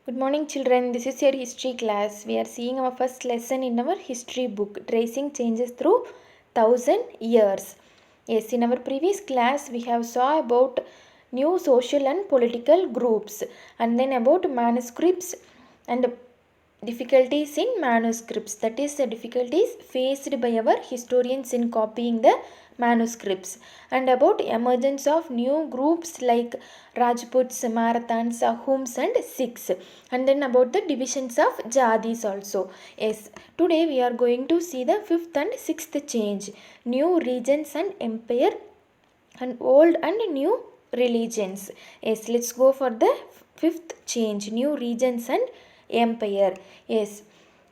Good morning, children. This is your history class. We are seeing our first lesson in our history book, Tracing Changes Through Thousand Years. Yes, in our previous class, we have saw about new social and political groups, and then about manuscripts and difficulties in manuscripts, that is the difficulties faced by our historians in copying the manuscripts, and about emergence of new groups like Rajputs, Marathans, Ahums and Sikhs, and then about the divisions of Jadis also. Yes, today we are going to see the fifth and sixth change, new regions and empire and old and new religions. Yes, let's go for the fifth change, new regions and empire. Yes,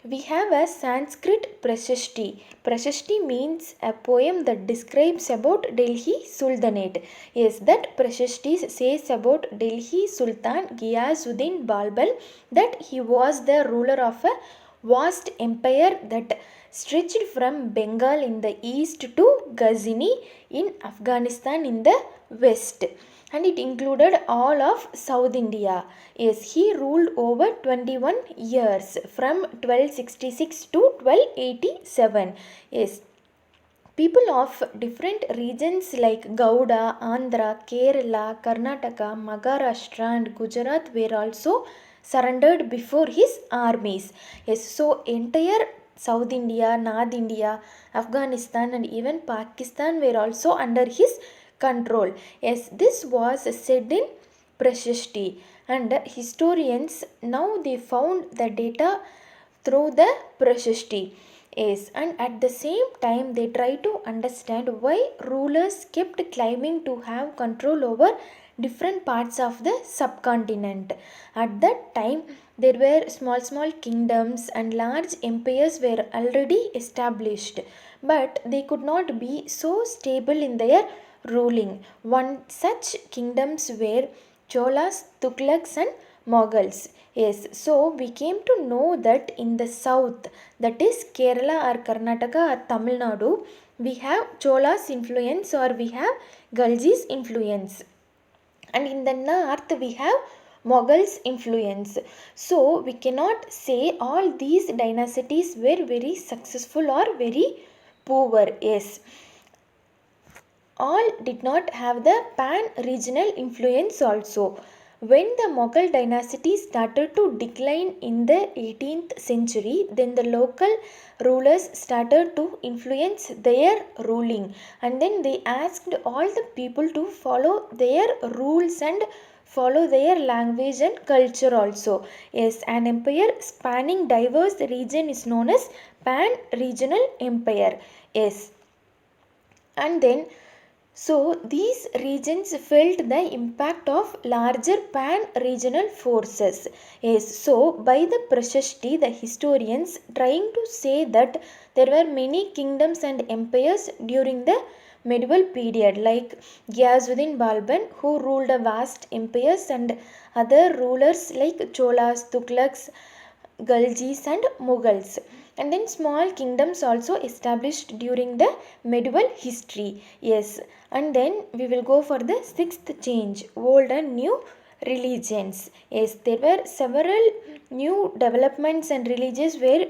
we have a Sanskrit prashasti. Prashasti means a poem that describes about Delhi Sultanate. Yes, that prashasti says about Delhi Sultan Ghiyasuddin Balban that he was the ruler of a vast empire that stretched from Bengal in the east to Ghazni in Afghanistan in the west, and it included all of South India. Yes, he ruled over 21 years from 1266 to 1287. Yes, people of different regions like Gauda, Andhra, Kerala, Karnataka, Maharashtra and Gujarat were also surrendered before his armies. Yes, so entire South India, North India, Afghanistan and even Pakistan were also under his control. Yes, this was said in Prashasti, and historians now they found the data through the Prashasti. Yes, and at the same time they try to understand why rulers kept claiming to have control over different parts of the subcontinent. At that time there were small kingdoms and large empires were already established, but they could not be so stable in their ruling. One such kingdoms were Cholas, Tughlaqs and Mughals. Yes, so we came to know that in the south, that is Kerala or Karnataka or Tamil Nadu, we have Cholas influence or we have Ghalji's influence, and in the north we have Mughals influence. So we cannot say all these dynasties were very successful or very poor. Yes, all did not have the pan regional influence also. When the Mughal dynasty started to decline in the 18th century, then the local rulers started to influence their ruling, and then they asked all the people to follow their rules and follow their language and culture also. Yes, an empire spanning diverse region is known as pan regional empire. Yes, and then so these regions felt the impact of larger pan-regional forces. Yes, so by the Prashasti, the historians trying to say that there were many kingdoms and empires during the medieval period, like Ghiyasuddin Balban, who ruled a vast empires, and other rulers like Cholas, Tughlaqs, Ghaljis and Mughals, and then small kingdoms also established during the medieval history. Yes, and then we will go for the sixth change, old and new religions. Yes, there were several new developments and religions were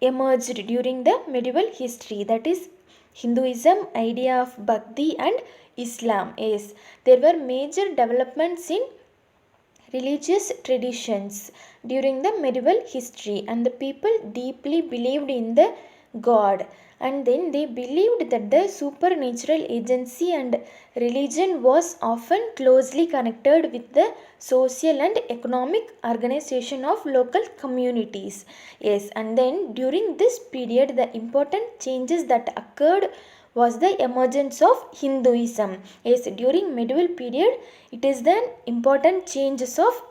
emerged during the medieval history, that is Hinduism, idea of Bhakti and Islam. Yes, there were major developments in religious traditions during the medieval history, and the people deeply believed in the god, and then they believed that the supernatural agency and religion was often closely connected with the social and economic organization of local communities. Yes, and then during this period the important changes that occurred was the emergence of Hinduism. Yes, during medieval period it is the important changes of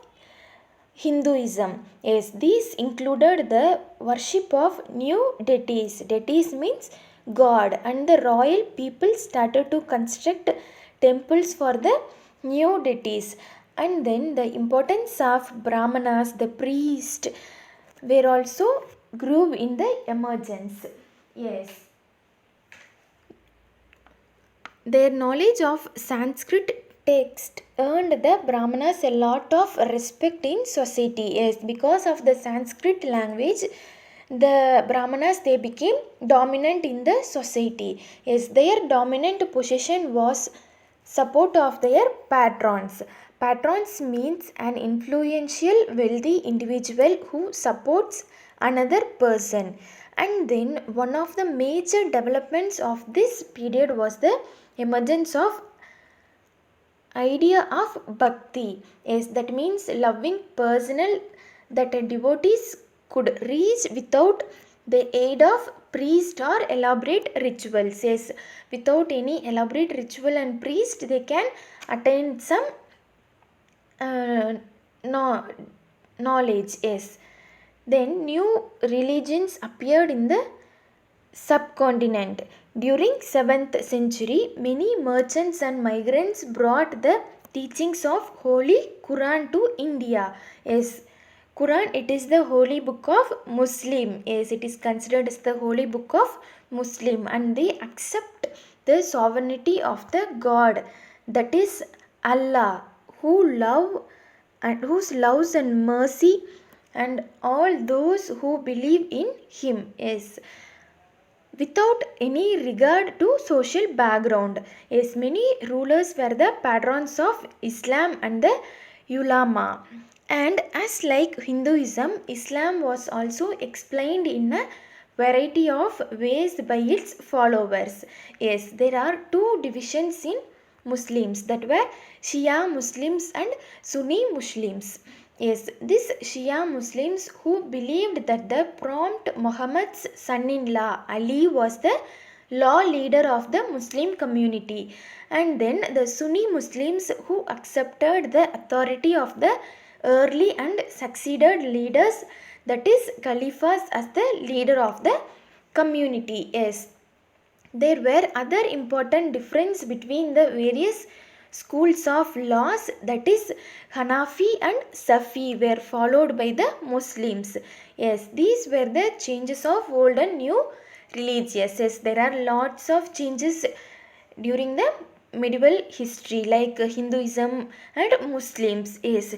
Hinduism. Yes, these included the worship of new deities. Deities means God, and the royal people started to construct temples for the new deities. And then the importance of Brahmanas, the priest, were also grew in the emergence. Yes, their knowledge of Sanskrit text earned the Brahmanas a lot of respect in society. Yes, because of the Sanskrit language, the Brahmanas they became dominant in the society. Yes, their dominant position was support of their patrons. Patrons means an influential, wealthy individual who supports another person. And then one of the major developments of this period was the emergence of idea of bhakti. Yes, that means loving personal that a devotees could reach without the aid of priest or elaborate rituals. Yes, without any elaborate ritual and priest they can attain some uh, no, knowledge. Yes, then new religions appeared in the subcontinent. During 7th century, many merchants and migrants brought the teachings of Holy Quran to India. Yes, Quran it is the holy book of Muslim. Yes, it is considered as the holy book of Muslim, and they accept the sovereignty of the God, that is Allah, who love and whose loves and mercy and all those who believe in him. Yes, without any regard to social background. Yes, many rulers were the patrons of Islam and the ulama. And as like Hinduism, Islam was also explained in a variety of ways by its followers. Yes, there are two divisions in Muslims, that were Shia Muslims and Sunni Muslims. Yes, these Shia Muslims who believed that the prompt Muhammad's son-in-law Ali was the law leader of the Muslim community, and then the Sunni Muslims who accepted the authority of the early and succeeded leaders, that is Caliphs, as the leader of the community. Yes, there were other important difference between the various schools of laws, that is Hanafi and Safi were followed by the Muslims. Yes, these were the changes of old and new religions. Yes, there are lots of changes during the medieval history like Hinduism and Muslims. Yes,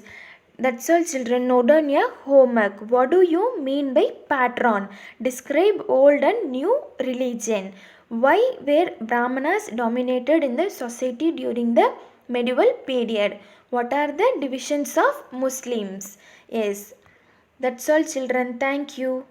that's all children. Note down your homework. What do you mean by patron? Describe old and new religion. Why were Brahmanas dominated in the society during the medieval period? What are the divisions of Muslims? Yes, that's all children. Thank you.